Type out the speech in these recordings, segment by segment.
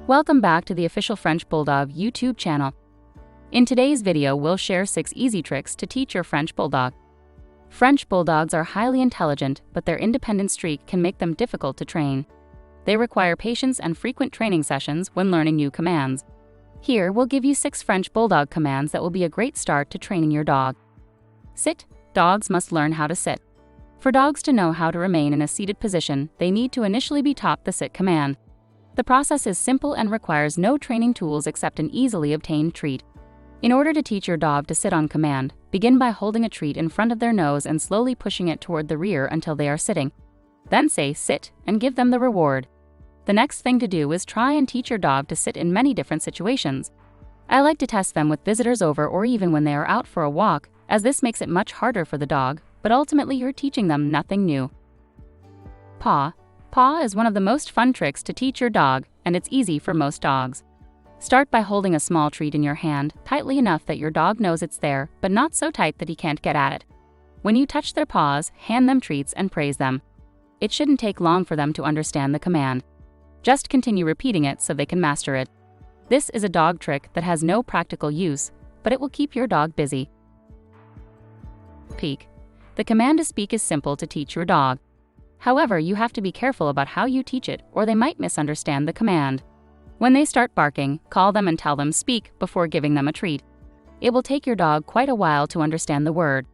Welcome back to the official French Bulldog YouTube channel. In today's video, we'll share 6 easy tricks to teach your French Bulldog. French Bulldogs are highly intelligent, but their independent streak can make them difficult to train. They require patience and frequent training sessions when learning new commands. Here, we'll give you 6 French Bulldog commands that will be a great start to training your dog. Sit. Dogs must learn how to sit. For dogs to know how to remain in a seated position, they need to initially be taught the sit command. The process is simple and requires no training tools except an easily obtained treat. In order to teach your dog to sit on command, begin by holding a treat in front of their nose and slowly pushing it toward the rear until they are sitting. Then say sit and give them the reward. The next thing to do is try and teach your dog to sit in many different situations. I like to test them with visitors over or even when they are out for a walk, as this makes it much harder for the dog, but ultimately you're teaching them nothing new. Paw. Paw is one of the most fun tricks to teach your dog, and it's easy for most dogs. Start by holding a small treat in your hand, tightly enough that your dog knows it's there, but not so tight that he can't get at it. When you touch their paws, hand them treats and praise them. It shouldn't take long for them to understand the command. Just continue repeating it so they can master it. This is a dog trick that has no practical use, but it will keep your dog busy. Peek. The command to speak is simple to teach your dog. However, you have to be careful about how you teach it, or they might misunderstand the command. When they start barking, call them and tell them speak before giving them a treat. It will take your dog quite a while to understand the word.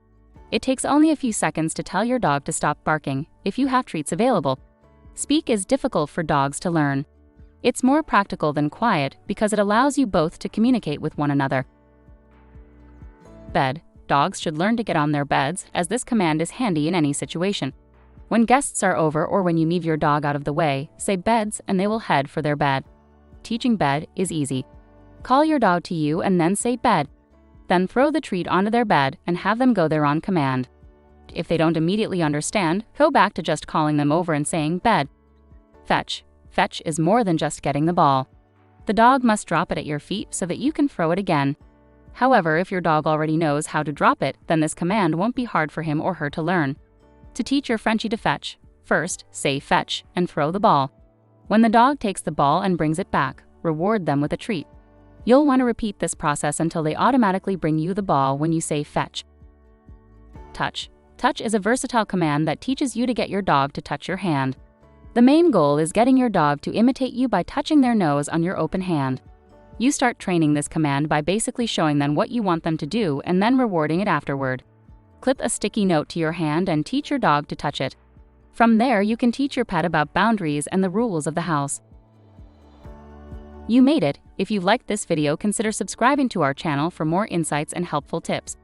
It takes only a few seconds to tell your dog to stop barking if you have treats available. Speak is difficult for dogs to learn. It's more practical than quiet because it allows you both to communicate with one another. Bed. Dogs should learn to get on their beds, as this command is handy in any situation. When guests are over or when you move your dog out of the way, say beds and they will head for their bed. Teaching bed is easy. Call your dog to you and then say bed. Then throw the treat onto their bed and have them go there on command. If they don't immediately understand, go back to just calling them over and saying bed. Fetch. Fetch is more than just getting the ball. The dog must drop it at your feet so that you can throw it again. However, if your dog already knows how to drop it, then this command won't be hard for him or her to learn. To teach your Frenchie to fetch, first say fetch and throw the ball. When the dog takes the ball and brings it back, reward them with a treat. You'll want to repeat this process until they automatically bring you the ball when you say fetch. Touch. Touch is a versatile command that teaches you to get your dog to touch your hand. The main goal is getting your dog to imitate you by touching their nose on your open hand. You start training this command by basically showing them what you want them to do and then rewarding it afterward. Clip a sticky note to your hand and teach your dog to touch it. From there, you can teach your pet about boundaries and the rules of the house. You made it! If you liked this video, consider subscribing to our channel for more insights and helpful tips.